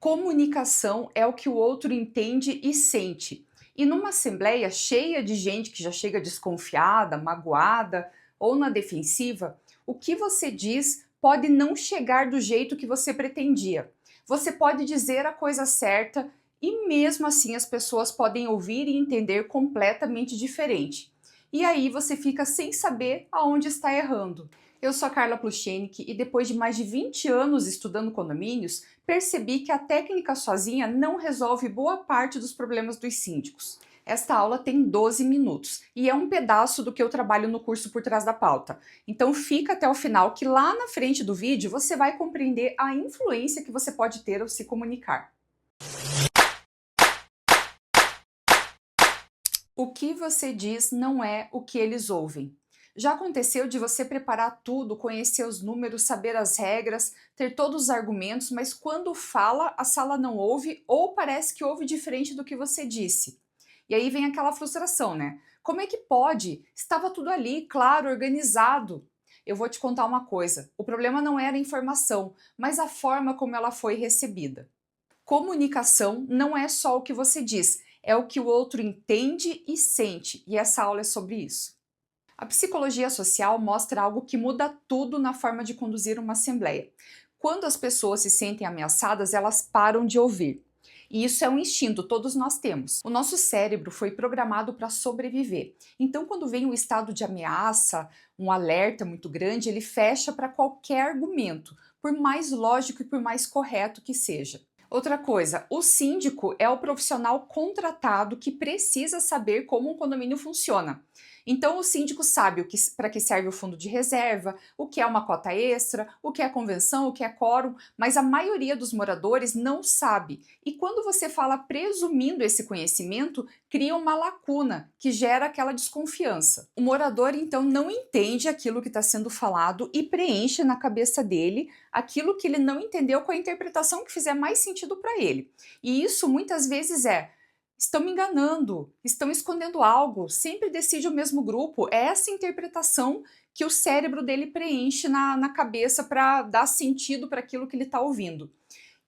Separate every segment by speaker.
Speaker 1: Comunicação é o que o outro entende e sente. E numa assembleia cheia de gente que já chega desconfiada, magoada ou na defensiva, o que você diz pode não chegar do jeito que você pretendia. Você pode dizer a coisa certa e mesmo assim as pessoas podem ouvir e entender completamente diferente. E aí você fica sem saber aonde está errando. Eu sou a Carla Pluchenik e depois de mais de 20 anos estudando condomínios, percebi que a técnica sozinha não resolve boa parte dos problemas dos síndicos. Esta aula tem 12 minutos e é um pedaço do que eu trabalho no curso Por Trás da Pauta. Então fica até o final que lá na frente do vídeo você vai compreender a influência que você pode ter ao se comunicar. O que você diz não é o que eles ouvem. Já aconteceu de você preparar tudo, conhecer os números, saber as regras, ter todos os argumentos, mas quando fala, a sala não ouve ou parece que ouve diferente do que você disse. E aí vem aquela frustração, né? Como é que pode? Estava tudo ali, claro, organizado. Eu vou te contar uma coisa: o problema não era a informação, mas a forma como ela foi recebida. Comunicação não é só o que você diz, é o que o outro entende e sente, e essa aula é sobre isso. A psicologia social mostra algo que muda tudo na forma de conduzir uma assembleia. Quando as pessoas se sentem ameaçadas, elas param de ouvir. E isso é um instinto, todos nós temos. O nosso cérebro foi programado para sobreviver. Então, quando vem um estado de ameaça, um alerta muito grande, ele fecha para qualquer argumento, por mais lógico e por mais correto que seja. Outra coisa, o síndico é o profissional contratado que precisa saber como um condomínio funciona. Então o síndico sabe para que serve o fundo de reserva, o que é uma cota extra, o que é convenção, o que é quórum, mas a maioria dos moradores não sabe. E quando você fala presumindo esse conhecimento, cria uma lacuna que gera aquela desconfiança. O morador então não entende aquilo que está sendo falado e preenche na cabeça dele aquilo que ele não entendeu com a interpretação que fizer mais sentido para ele. E isso muitas vezes estão me enganando, estão escondendo algo, sempre decide o mesmo grupo. É essa interpretação que o cérebro dele preenche na cabeça para dar sentido para aquilo que ele está ouvindo.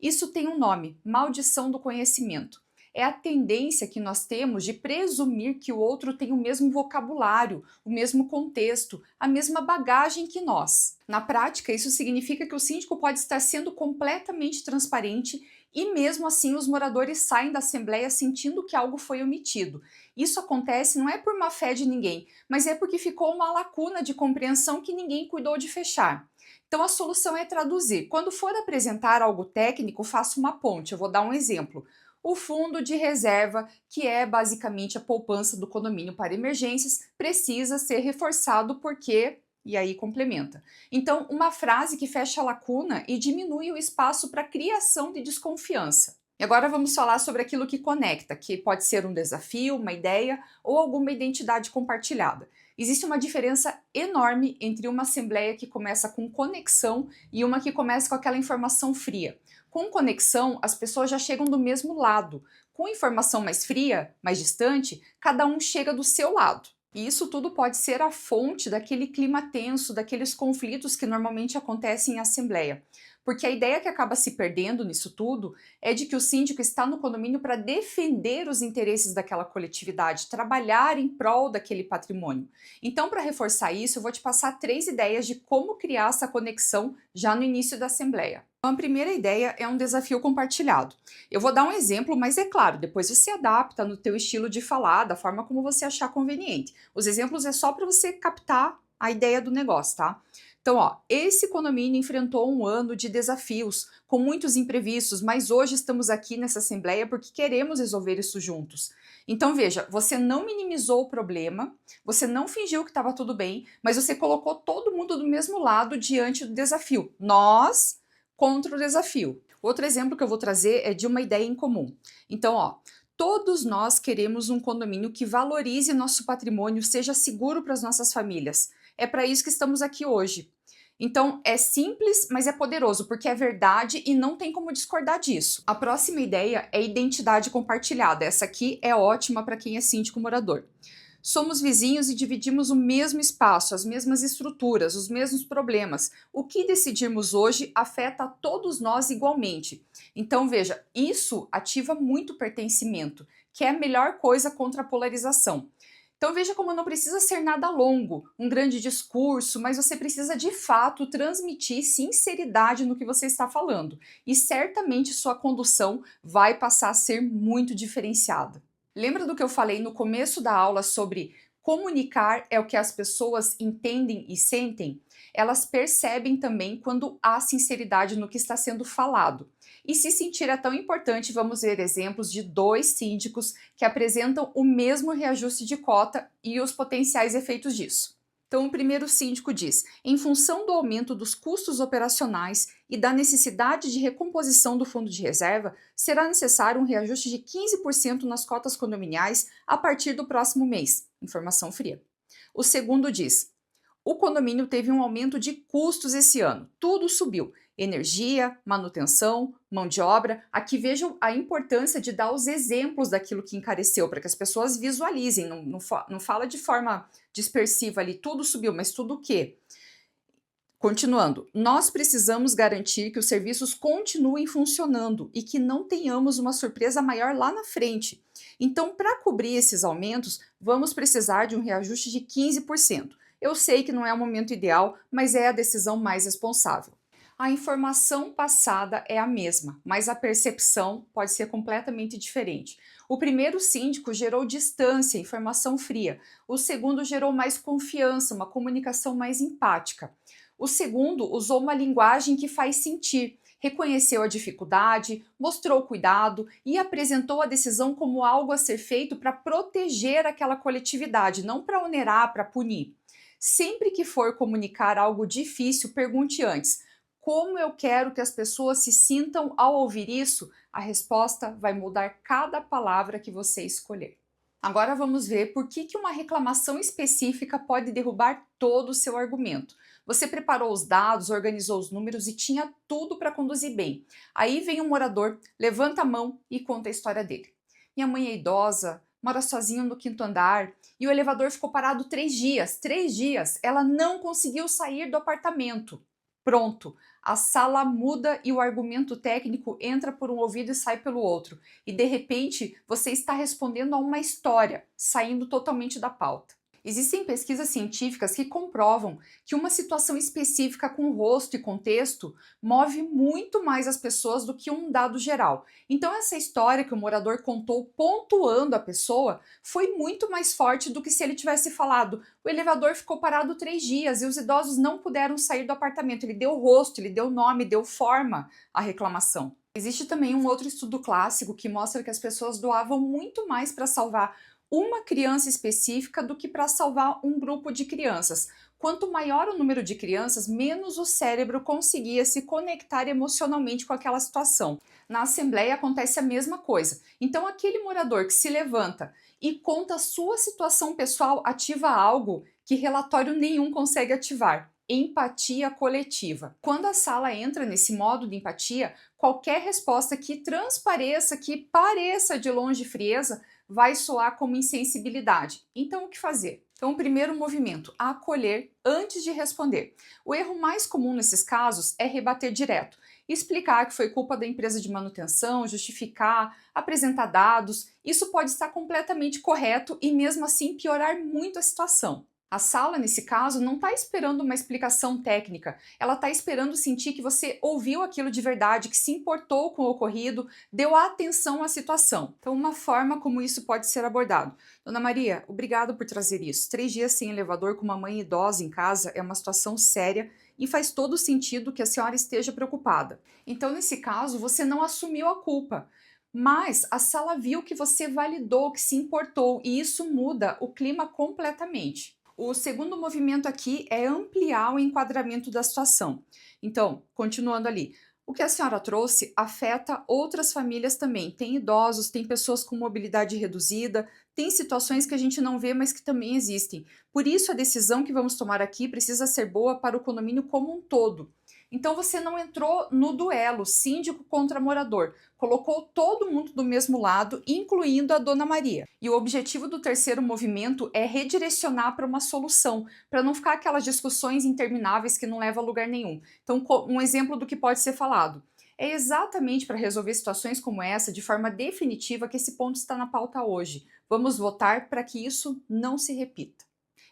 Speaker 1: Isso tem um nome: maldição do conhecimento. É a tendência que nós temos de presumir que o outro tem o mesmo vocabulário, o mesmo contexto, a mesma bagagem que nós. Na prática, isso significa que o síndico pode estar sendo completamente transparente e mesmo assim os moradores saem da assembleia sentindo que algo foi omitido. Isso acontece não é por má fé de ninguém, mas é porque ficou uma lacuna de compreensão que ninguém cuidou de fechar. Então a solução é traduzir. Quando for apresentar algo técnico, faça uma ponte. Eu vou dar um exemplo. O fundo de reserva, que é basicamente a poupança do condomínio para emergências, precisa ser reforçado porque... E aí complementa. Então, uma frase que fecha a lacuna e diminui o espaço para criação de desconfiança. E agora vamos falar sobre aquilo que conecta, que pode ser um desafio, uma ideia ou alguma identidade compartilhada. Existe uma diferença enorme entre uma assembleia que começa com conexão e uma que começa com aquela informação fria. Com conexão, as pessoas já chegam do mesmo lado. Com informação mais fria, mais distante, cada um chega do seu lado. E isso tudo pode ser a fonte daquele clima tenso, daqueles conflitos que normalmente acontecem em assembleia. Porque a ideia que acaba se perdendo nisso tudo é de que o síndico está no condomínio para defender os interesses daquela coletividade, trabalhar em prol daquele patrimônio. Então, para reforçar isso, eu vou te passar 3 ideias de como criar essa conexão já no início da assembleia. Então, a primeira ideia é um desafio compartilhado. Eu vou dar um exemplo, mas é claro, depois você adapta no teu estilo de falar, da forma como você achar conveniente. Os exemplos é só para você captar a ideia do negócio, tá? Então, esse condomínio enfrentou um ano de desafios, com muitos imprevistos, mas hoje estamos aqui nessa assembleia porque queremos resolver isso juntos. Então, veja, você não minimizou o problema, você não fingiu que estava tudo bem, mas você colocou todo mundo do mesmo lado diante do desafio. Nós contra o desafio. Outro exemplo que eu vou trazer é de uma ideia em comum. Então, todos nós queremos um condomínio que valorize nosso patrimônio, seja seguro para as nossas famílias. É para isso que estamos aqui hoje. Então, é simples, mas é poderoso, porque é verdade e não tem como discordar disso. A próxima ideia é identidade compartilhada. Essa aqui é ótima para quem é síndico morador. Somos vizinhos e dividimos o mesmo espaço, as mesmas estruturas, os mesmos problemas. O que decidirmos hoje afeta a todos nós igualmente. Então, veja, isso ativa muito o pertencimento, que é a melhor coisa contra a polarização. Então veja como não precisa ser nada longo, um grande discurso, mas você precisa de fato transmitir sinceridade no que você está falando. E certamente sua condução vai passar a ser muito diferenciada. Lembra do que eu falei no começo da aula sobre comunicar é o que as pessoas entendem e sentem? Elas percebem também quando há sinceridade no que está sendo falado. E se sentir é tão importante, vamos ver exemplos de 2 síndicos que apresentam o mesmo reajuste de cota e os potenciais efeitos disso. Então, o primeiro síndico diz: em função do aumento dos custos operacionais e da necessidade de recomposição do fundo de reserva, será necessário um reajuste de 15% nas cotas condominiais a partir do próximo mês. Informação fria. O segundo diz: o condomínio teve um aumento de custos esse ano, tudo subiu. Energia, manutenção, mão de obra. Aqui vejam a importância de dar os exemplos daquilo que encareceu, para que as pessoas visualizem, não fala de forma dispersiva ali, tudo subiu, mas tudo o quê? Continuando, nós precisamos garantir que os serviços continuem funcionando e que não tenhamos uma surpresa maior lá na frente. Então, para cobrir esses aumentos, vamos precisar de um reajuste de 15%. Eu sei que não é o momento ideal, mas é a decisão mais responsável. A informação passada é a mesma, mas a percepção pode ser completamente diferente. O primeiro síndico gerou distância, informação fria. O segundo gerou mais confiança, uma comunicação mais empática. O segundo usou uma linguagem que faz sentir, reconheceu a dificuldade, mostrou cuidado e apresentou a decisão como algo a ser feito para proteger aquela coletividade, não para onerar, para punir. Sempre que for comunicar algo difícil, pergunte antes: como eu quero que as pessoas se sintam ao ouvir isso? A resposta vai mudar cada palavra que você escolher. Agora vamos ver por que uma reclamação específica pode derrubar todo o seu argumento. Você preparou os dados, organizou os números e tinha tudo para conduzir bem. Aí vem um morador, levanta a mão e conta a história dele. Minha mãe é idosa, mora sozinha no quinto andar e o elevador ficou parado 3 dias. 3 dias, ela não conseguiu sair do apartamento. Pronto, a sala muda e o argumento técnico entra por um ouvido e sai pelo outro. E de repente você está respondendo a uma história, saindo totalmente da pauta. Existem pesquisas científicas que comprovam que uma situação específica com rosto e contexto move muito mais as pessoas do que um dado geral. Então essa história que o morador contou pontuando a pessoa foi muito mais forte do que se ele tivesse falado: o elevador ficou parado 3 dias e os idosos não puderam sair do apartamento. Ele deu rosto, ele deu nome, deu forma à reclamação. Existe também um outro estudo clássico que mostra que as pessoas doavam muito mais para salvar uma criança específica do que para salvar um grupo de crianças. Quanto maior o número de crianças, menos o cérebro conseguia se conectar emocionalmente com aquela situação. Na assembleia acontece a mesma coisa. Então aquele morador que se levanta e conta a sua situação pessoal ativa algo que relatório nenhum consegue ativar: empatia coletiva. Quando a sala entra nesse modo de empatia, qualquer resposta que transpareça, que pareça de longe frieza, vai soar como insensibilidade. Então, o que fazer? Então, o primeiro movimento, acolher antes de responder. O erro mais comum nesses casos é rebater direto, explicar que foi culpa da empresa de manutenção, justificar, apresentar dados. Isso pode estar completamente correto e mesmo assim piorar muito a situação. A sala, nesse caso, não está esperando uma explicação técnica, ela está esperando sentir que você ouviu aquilo de verdade, que se importou com o ocorrido, deu atenção à situação. Então, uma forma como isso pode ser abordado: Dona Maria, obrigado por trazer isso. 3 dias sem elevador com uma mãe idosa em casa é uma situação séria e faz todo sentido que a senhora esteja preocupada. Então, nesse caso, você não assumiu a culpa. Mas a sala viu que você validou, que se importou, e isso muda o clima completamente. O segundo movimento aqui é ampliar o enquadramento da situação. Então, continuando ali, o que a senhora trouxe afeta outras famílias também. Tem idosos, tem pessoas com mobilidade reduzida, tem situações que a gente não vê, mas que também existem. Por isso, a decisão que vamos tomar aqui precisa ser boa para o condomínio como um todo. Então você não entrou no duelo síndico contra morador, colocou todo mundo do mesmo lado, incluindo a Dona Maria. E o objetivo do terceiro movimento é redirecionar para uma solução, para não ficar aquelas discussões intermináveis que não levam a lugar nenhum. Então, um exemplo do que pode ser falado. É exatamente para resolver situações como essa de forma definitiva que esse ponto está na pauta hoje. Vamos votar para que isso não se repita.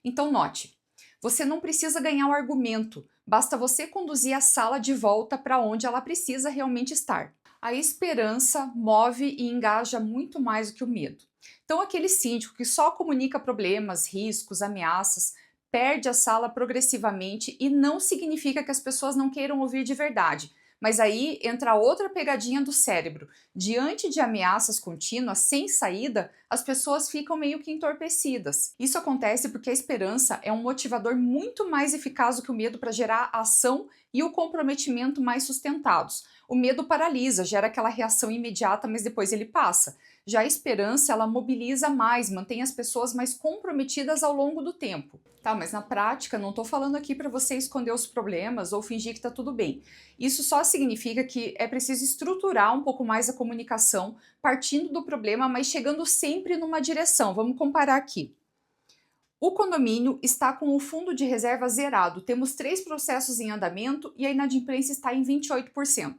Speaker 1: Então note, você não precisa ganhar o argumento, basta você conduzir a sala de volta para onde ela precisa realmente estar. A esperança move e engaja muito mais do que o medo. Então aquele síndico que só comunica problemas, riscos, ameaças, perde a sala progressivamente e não significa que as pessoas não queiram ouvir de verdade. Mas aí entra outra pegadinha do cérebro. Diante de ameaças contínuas, sem saída, as pessoas ficam meio que entorpecidas. Isso acontece porque a esperança é um motivador muito mais eficaz do que o medo para gerar a ação e o comprometimento mais sustentados. O medo paralisa, gera aquela reação imediata, mas depois ele passa. Já a esperança, ela mobiliza mais, mantém as pessoas mais comprometidas ao longo do tempo. Tá, mas na prática, não estou falando aqui para você esconder os problemas ou fingir que está tudo bem. Isso só significa que é preciso estruturar um pouco mais a comunicação, partindo do problema, mas chegando sempre numa direção. Vamos comparar aqui. O condomínio está com o fundo de reserva zerado. Temos 3 processos em andamento e a inadimplência está em 28%.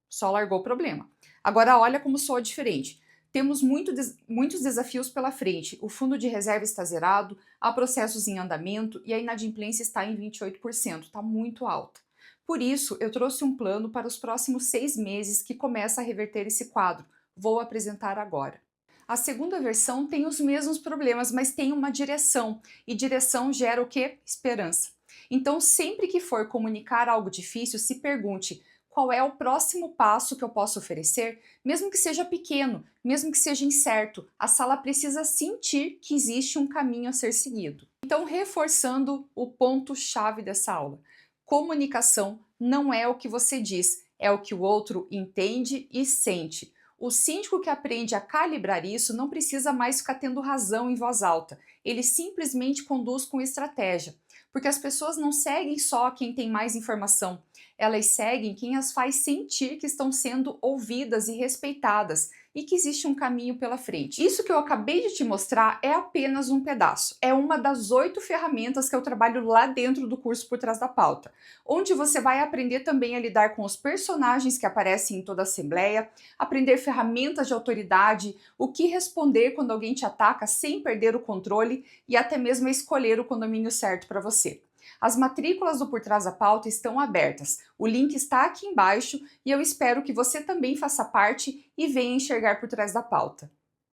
Speaker 1: Só largou o problema. Agora olha como soa diferente. Temos muitos desafios pela frente. O fundo de reserva está zerado, há processos em andamento e a inadimplência está em 28%. Está muito alta. Por isso, eu trouxe um plano para os próximos 6 meses que começa a reverter esse quadro. Vou apresentar agora. A segunda versão tem os mesmos problemas, mas tem uma direção. E direção gera o quê? Esperança. Então, sempre que for comunicar algo difícil, se pergunte: qual é o próximo passo que eu posso oferecer? Mesmo que seja pequeno, mesmo que seja incerto, a sala precisa sentir que existe um caminho a ser seguido. Então, reforçando o ponto-chave dessa aula. Comunicação não é o que você diz, é o que o outro entende e sente. O síndico que aprende a calibrar isso não precisa mais ficar tendo razão em voz alta. Ele simplesmente conduz com estratégia. Porque as pessoas não seguem só quem tem mais informação, elas seguem quem as faz sentir que estão sendo ouvidas e respeitadas e que existe um caminho pela frente. Isso que eu acabei de te mostrar é apenas um pedaço. É uma das 8 ferramentas que eu trabalho lá dentro do curso Por Trás da Pauta, onde você vai aprender também a lidar com os personagens que aparecem em toda a assembleia, aprender ferramentas de autoridade, o que responder quando alguém te ataca sem perder o controle e até mesmo a escolher o condomínio certo para você. As matrículas do Por Trás da Pauta estão abertas. O link está aqui embaixo e eu espero que você também faça parte e venha enxergar por trás da pauta.